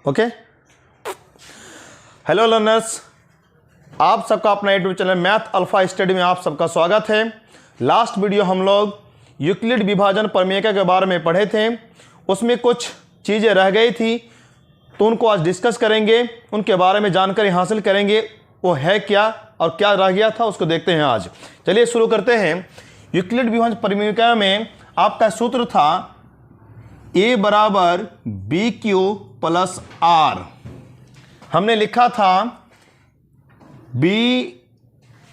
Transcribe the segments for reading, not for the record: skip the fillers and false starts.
Okay. Hello learners, आप सबका अपना YouTube channel math alpha study में आप सबका स्वागत है। लास्ट वीडियो हम लोग यूक्लिड विभाजन प्रमेयिका के बारे में पढ़े थे, उसमें कुछ चीज़ें रह गई थी तो उनको आज डिस्कस करेंगे, उनके बारे में जानकारी हासिल करेंगे, वो है क्या और क्या रह गया था उसको देखते हैं आज। चलिए शुरू करते हैं। यूक्लिड विभाजन प्रमेयिका में आपका सूत्र था a बराबर बी क्यू प्लस आर। हमने लिखा था b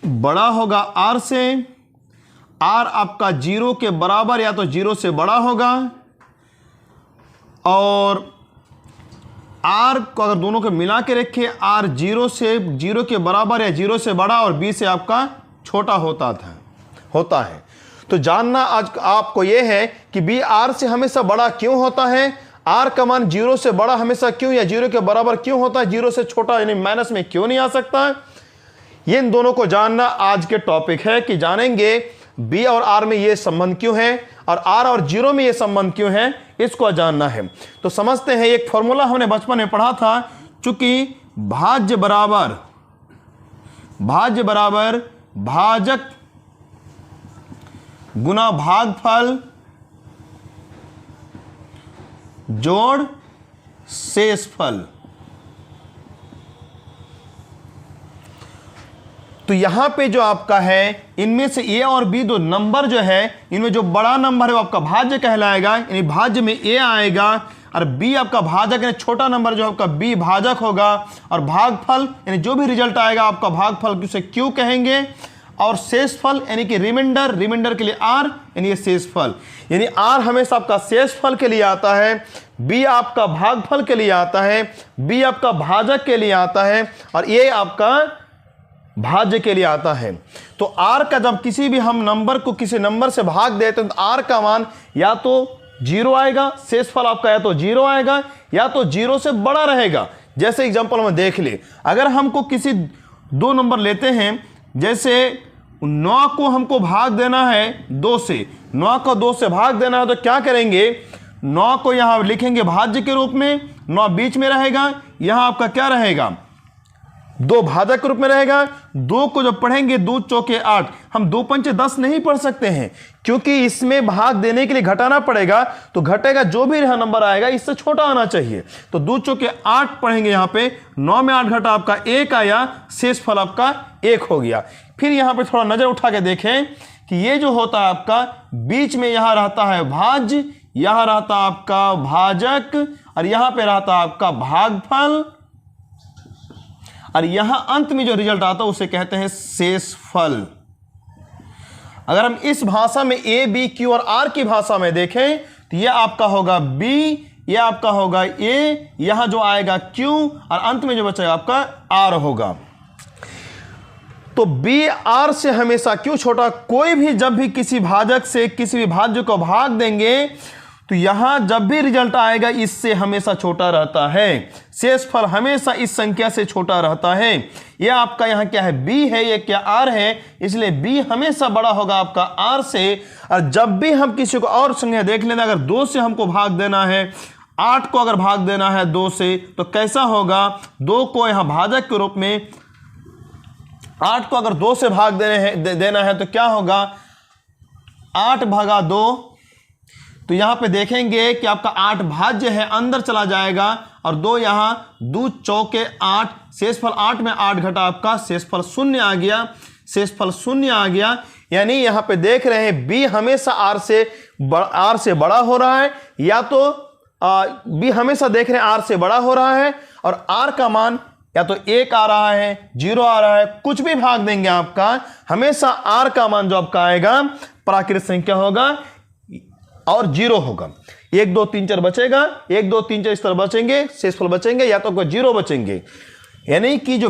बड़ा होगा आर से, आर आपका 0 के बराबर या तो 0 से बड़ा होगा, और आर को अगर दोनों को मिला के रखें आर 0 के बराबर या 0 से बड़ा और b से आपका छोटा होता है। तो जानना आज आपको यह है कि b आर से हमेशा बड़ा क्यों होता है, आर का मान 0 से बड़ा हमेशा क्यों या 0 के बराबर क्यों होता है, 0 से छोटा यानी माइनस में क्यों नहीं आ सकता है। ये इन दोनों को जानना आज के टॉपिक है कि जानेंगे b और r में ये संबंध क्यों है और r और 0 में ये संबंध क्यों है, इसको जानना है। तो समझते हैं, एक फॉर्मूला हमने बचपन में पढ़ा था, चूंकि भाज्य बराबर भाजक गुना भागफल जोड़ शेषफल। तो यहां पे जो आपका है, इनमें से a और b दो नंबर जो है, इनमें जो बड़ा नंबर है वो आपका भाज्य कहलाएगा, यानी भाज्य में a आएगा, और b आपका भाजक यानी छोटा नंबर जो आपका b भाजक होगा, और भागफल यानी जो भी रिजल्ट आएगा आपका भागफल उसे q कहेंगे, और शेषफल यानी कि रिमाइंडर के लिए r यानी ये शेषफल, यानी r हमेशा आपका शेषफल के लिए आता है, b आपका भागफल के लिए आता है, b आपका भाजक के लिए आता है, और ये आपका भाज्य के लिए आता है। तो r का जब किसी भी हम नंबर को किसी नंबर से भाग देते हैं तो r का मान या तो 0 आएगा, शेषफल आपका या तो 0 आएगा या तो 0 से बड़ा रहेगा। जैसे एग्जांपल में देख ले, अगर हमको किसी दो नंबर लेते हैं, जैसे 9 को हमको भाग देना है 2 से, 9 को 2 से भाग देना है, तो क्या करेंगे, 9 को यहां लिखेंगे भाज्य के रूप में, 9 बीच में रहेगा, यहां आपका क्या रहेगा 2 भाजक के रूप में रहेगा। 2 को जब पढ़ेंगे 2 चौके 8, हम 2 पंचे 10 नहीं पढ़ सकते हैं क्योंकि इसमें भाग देने के लिए घटाना पड़ेगा, तो घटेगा जो भी नंबर आएगा इससे छोटा आना चाहिए। तो 2 चौके 8 पढ़ेंगे, यहां पे 9 में 8 घटा आपका 1 आया, शेषफल आपका 1 हो गया। फिर यहां पे थोड़ा नजर उठा के देखें कि ये जो होता है आपका बीच में यहां रहता है भाज्य, यहां रहता आपका भाजक, और यहां पे रहता आपका भागफल, और यहां अंत में जो रिजल्ट आता है उसे कहते हैं शेषफल। अगर हम इस भाषा में a, b, q और r की भाषा में देखें तो यह आपका होगा b, यह आपका होगा a, यहां जो आएगा q, और अंत में जो बचेगा आपका r होगा। तो b r से हमेशा क्यों छोटा, कोई भी जब भी किसी भाजक से किसी भी भाज्य को भाग देंगे तो यहां जब भी रिजल्ट आएगा इससे हमेशा छोटा रहता है, शेषफल हमेशा इस संख्या से छोटा रहता है। यह आपका यहां क्या है, b है, यह क्या r है, इसलिए b हमेशा बड़ा होगा आपका r से। और जब भी हम किसी को और संख्या देख लेना, अगर 2 से हमको भाग देना है, 8 को अगर भाग देना है 2 से, तो कैसा होगा, 2 को यहां भाजक के रूप में, 8 को अगर 2 से भाग देना है तो क्या होगा, 8 भागा 2, तो यहां पे देखेंगे कि आपका 8 भाज्य है, अंदर चला जाएगा, और 2 यहां 2 चौके 8, शेषफल 8 में 8 घटा आपका शेषफल 0 आ गया, शेषफल 0 आ गया। यानी यहां पे देख रहे हैं b हमेशा r से बड़ा हो रहा है, या तो b हमेशा देख रहे हैं r से बड़ा हो रहा है, और r का मान या तो 1 आ रहा है, 0 आ रहा है, कुछ भी भाग देंगे आपका हमेशा r का मान जो आपका आएगा प्राकृत संख्या होगा और 0 होगा। 1 2 3 4 बचेगा, 1 2 3 4 इस तरह बचेंगे, शेषफल बचेंगे, या तो 0 बचेंगे। यानी कि जो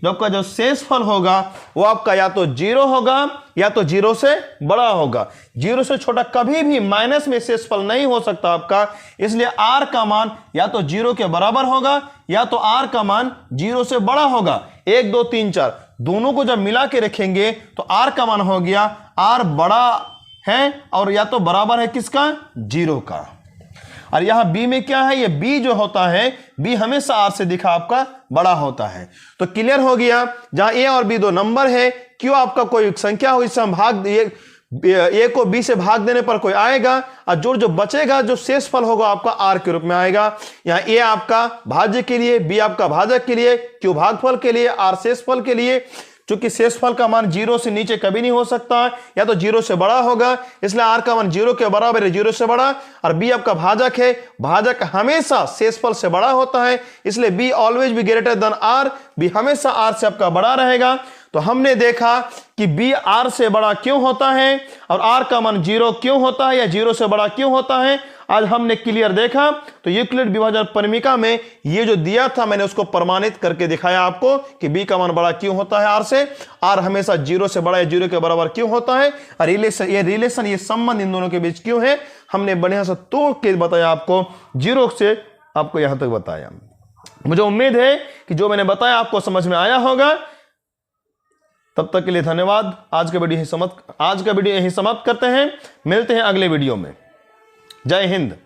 आपका जो शेषफल होगा वो आपका या तो 0 होगा या तो 0 से बड़ा होगा। 0 से छोटा कभी भी माइनस में शेषफल नहीं हो सकता आपका, इसलिए r का मान या तो 0 के बराबर होगा या तो r का मान 0 से बड़ा होगा। 1 2 3 4 दोनों को जब मिला के रखेंगे तो r का मान हो गया, r बड़ा है और या तो बराबर है किसका, 0 का। और यहां बी में क्या है, ये बी जो होता है, बी हमेशा आर से दिखा आपका बड़ा होता है। तो क्लियर हो गया, जहां ए और बी दो नंबर है, क्यों आपका कोई संख्या हो, इससे हम भाग ए को बी से भाग देने पर कोई आएगा, और जो बचेगा, जो शेष फल होगा आपका आर के रूप में आएगा। यहां ए आपका भाज्य के लिए, बी आपका भाजक के लिए, क्यू भागफल के लिए, आर शेषफल के लिए। चूंकि शेषफल का मान 0 से नीचे कभी नहीं हो सकता, या तो 0 से बड़ा होगा, इसलिए आर का मान 0 के बराबर है, 0 से बड़ा। और बी आपका भाजक है, भाजक हमेशा शेषफल से बड़ा होता है, इसलिए B always B greater than R, B हमेशा आर से आपका बड़ा रहेगा। तो हमने देखा कि बी आर से बड़ा क्यों होता है, और आर का मान 0 क्यों होता है, या 0 से बड़ा क्यों होता है, आज हमने क्लियर देखा। तो यूक्लिड विभाजन परिमिका में ये जो दिया था, मैंने उसको प्रमाणित करके दिखाया आपको कि बी का मान बड़ा क्यों होता है आर से, आर हमेशा 0 से बड़ा या 0 के बराबर क्यों होता है, और रिलेशन ये संबंध इन दोनों के बीच क्यों है, हमने बढ़िया से तोड़ के बताया आपको, 0 से आपको यहां तक बताया। मुझे उम्मीद है कि जो मैंने बताया आपको समझ में आया होगा। तब तक के लिए धन्यवाद। आज का वीडियो यही समाप्त करते हैं, मिलते हैं अगले वीडियो में। जय हिंद।